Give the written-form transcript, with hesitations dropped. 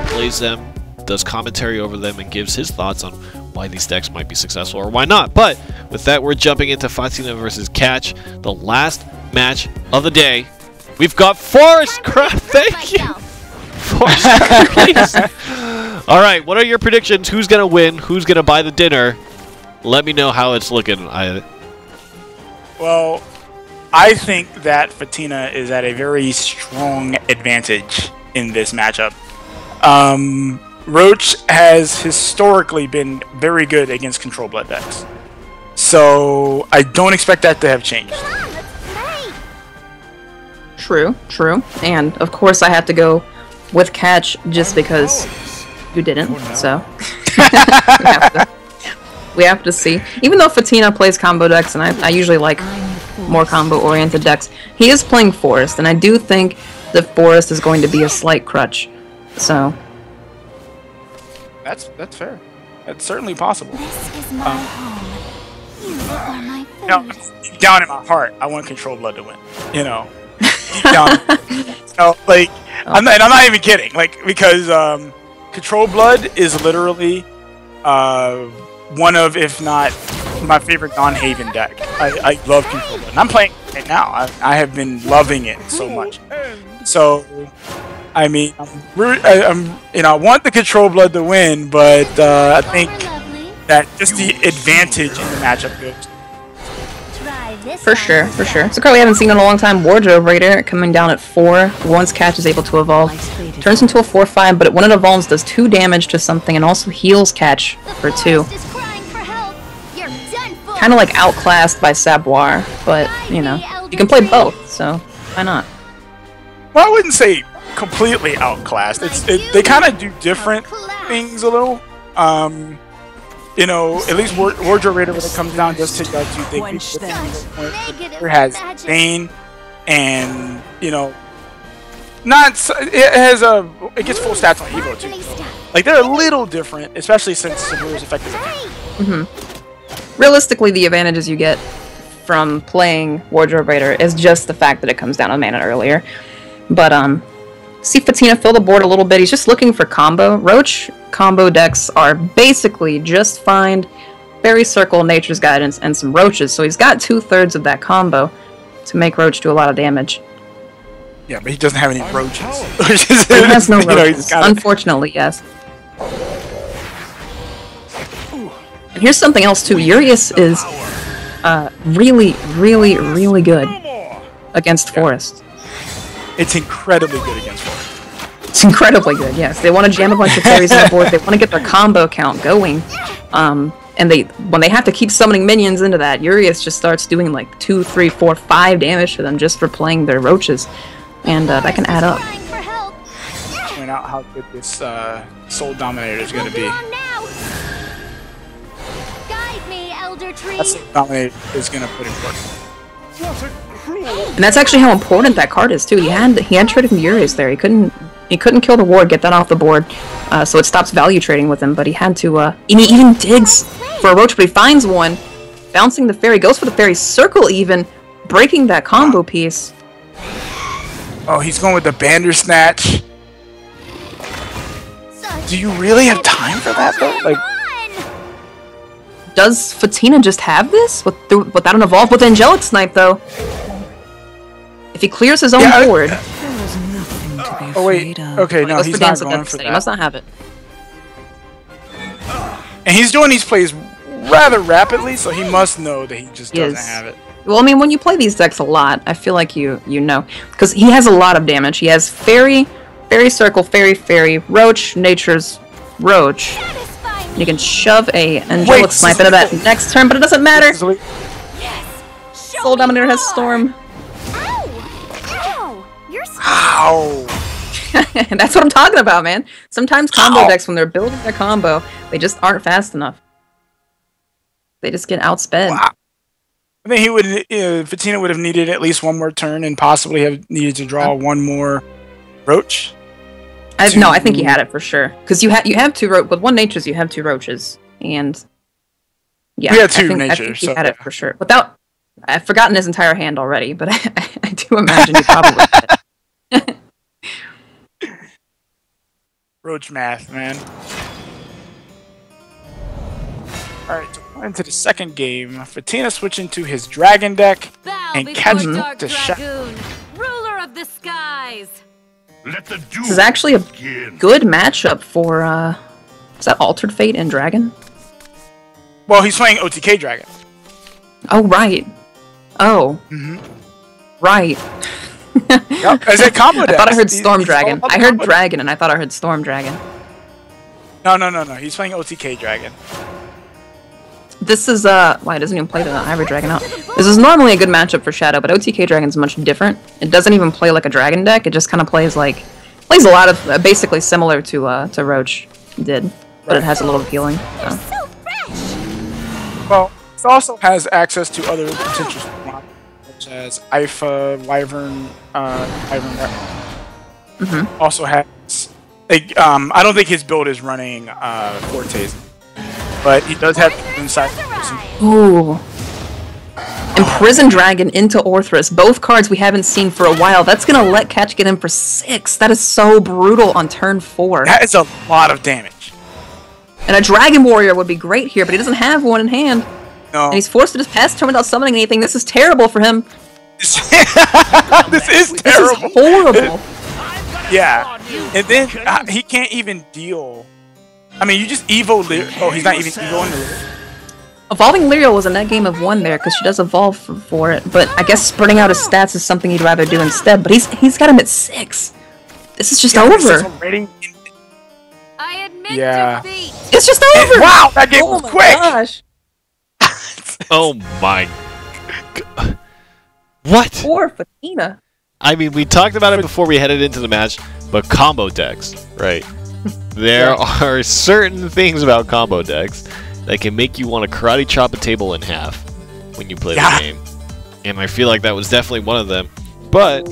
Plays them, does commentary over them, and gives his thoughts on why these decks might be successful or why not. But with that, we're jumping into Fatina versus Catch, the last match of the day. We've got Forest Craft. Thank you. Forest Craft. All right, what are your predictions? Who's gonna win? Who's gonna buy the dinner? Let me know how it's looking. Well, I think that Fatina is at a very strong advantage in this matchup. Roach has historically been very good against Control Blood decks, so I don't expect that to have changed. True, true. And of course I had to go with Catch just because you didn't, so we have to see. Even though Fatina plays combo decks, and I usually like more combo-oriented decks, he is playing Forest, and I do think the Forest is going to be a slight crutch. So that's fair. That's certainly possible. This is my home. You are my deep down in my heart, I want Control Blood to win. You know, deep down. So, like, I'm not even kidding. Like, because Control Blood is literally one of, if not my favorite non-Haven deck. I love Control Blood, and I'm playing it right now. I have been loving it so much. So, I mean, I want the Control Blood to win, but I think that just the advantage in the matchup goes. For sure, for sure. It's a card we haven't seen in a long time. Wardrobe Raider coming down at 4. Once Catch is able to evolve, turns into a 4/5, but when it evolves, does 2 damage to something and also heals Catch for 2. Kind of like outclassed by Saboir, but you know, you can play both, so why not? Well, I wouldn't say completely outclassed. They kind of do different things a little. You know, at least Wardrobe Raider, when it comes down just to two things, it has Bane, and you know, it gets full stats on Evo too. Like, they're a little different, especially since Saboir's effect is Realistically, the advantages you get from playing Wardrobe Raider is just the fact that it comes down on mana earlier. But see Fatina fill the board a little bit. He's just looking for combo. Roach combo decks are basically just find Fairy Circle, Nature's Guidance, and some Roaches. So he's got 2/3 of that combo to make Roach do a lot of damage. Yeah, but he doesn't have any Roaches. He has no Roaches. Unfortunately, yes. And here's something else too. Urias is really, really, really good against Forest. It's incredibly good against Forest. It's incredibly good, yes. They want to jam a bunch of fairies on the board. They want to get their combo count going. And when they have to keep summoning minions into that, Urias just starts doing like 2, 3, 4, 5 damage to them just for playing their Roaches. And that can add up. Point out how good this Soul Dominator is going to be. That Soul Dominator is going to put in work. And that's actually how important that card is too. He had traded Urias there. He couldn't kill the ward, get that off the board, so it stops value trading with him. But he had to. And he even digs for a Roach, but he finds one, bouncing the fairy, goes for the Fairy Circle, even breaking that combo piece. Oh, he's going with the Bandersnatch. Do you really have time for that though? Like, does Fatina just have this without an evolve with Angelic Snipe though? If he clears his own board. Oh wait, okay, no, he's not going for that. He must not have it. And he's doing these plays rather rapidly, so he must know that he just doesn't have it. Well, I mean, when you play these decks a lot, I feel like you know, because he has a lot of damage. He has Fairy Circle, Fairy, Roach, Nature's Roach. You can shove a Angelic Snipe into that next turn, but it doesn't matter. Soul Dominator has Storm. Ow! And that's what I'm talking about, man. Sometimes combo decks, when they're building their combo, they just aren't fast enough. They just get outsped. Wow. I think he would. Fatina would have needed at least one more turn, and possibly have needed to draw one more Roach. No, I think he had it for sure. Because you have 2 with one Nature's, you have 2 Roaches, and Yeah, We had two I think nature, he so had it for sure. Without, I've forgotten his entire hand already, but I do imagine he probably did. Roach math, man. Alright, so into the second game. Fatina switching to his dragon deck Bow and before catching Dark the shot. Dragoon, ruler of the skies. Let the This is actually a begin. good matchup for, is that Altered Fate and Dragon? Well, he's playing OTK Dragon. Oh, right. Oh. Right. Yep. As a combo I deck. thought I heard He's Storm all Dragon. about I the heard combo Dragon, and I thought I heard Storm Dragon. deck. No. He's playing OTK Dragon. This is, why, it doesn't even play the Hybrid Dragon out. This is normally a good matchup for Shadow, but OTK Dragon's much different. It doesn't even play like a Dragon deck, it just kind of plays like, plays a lot of, basically similar to Roach did, but it has a little healing. So. So fresh. Well, it also has access to other potential spawns, such as Ifa, Wyvern, Also has, like, I don't think his build is running Fortes, but he does have inside. Ooh. Imprison Dragon into Orthrus. Both cards we haven't seen for a while. That's gonna let Catch get in for 6. That is so brutal on turn 4. That is a lot of damage. And a Dragon Warrior would be great here, but he doesn't have one in hand. No. And he's forced to just pass turn without summoning anything. This is terrible for him. This is This terrible. is horrible. Yeah. And then he can't even deal. I mean, you just Evo Oh, he's not even Evoing the Lyric. Evolving Lyriel was a net game of 1 there, because she does evolve for it. But I guess spreading out his stats is something he'd rather do instead. But he's got him at 6. This is just over. I admit Yeah. defeat. It's just over. Wow, that game Oh was my quick. gosh. Oh my. What? Poor Fatina. I mean, we talked about it before we headed into the match, but combo decks, right? There are certain things about combo decks that can make you want to karate chop a table in half when you play the game. And I feel like that was definitely one of them. But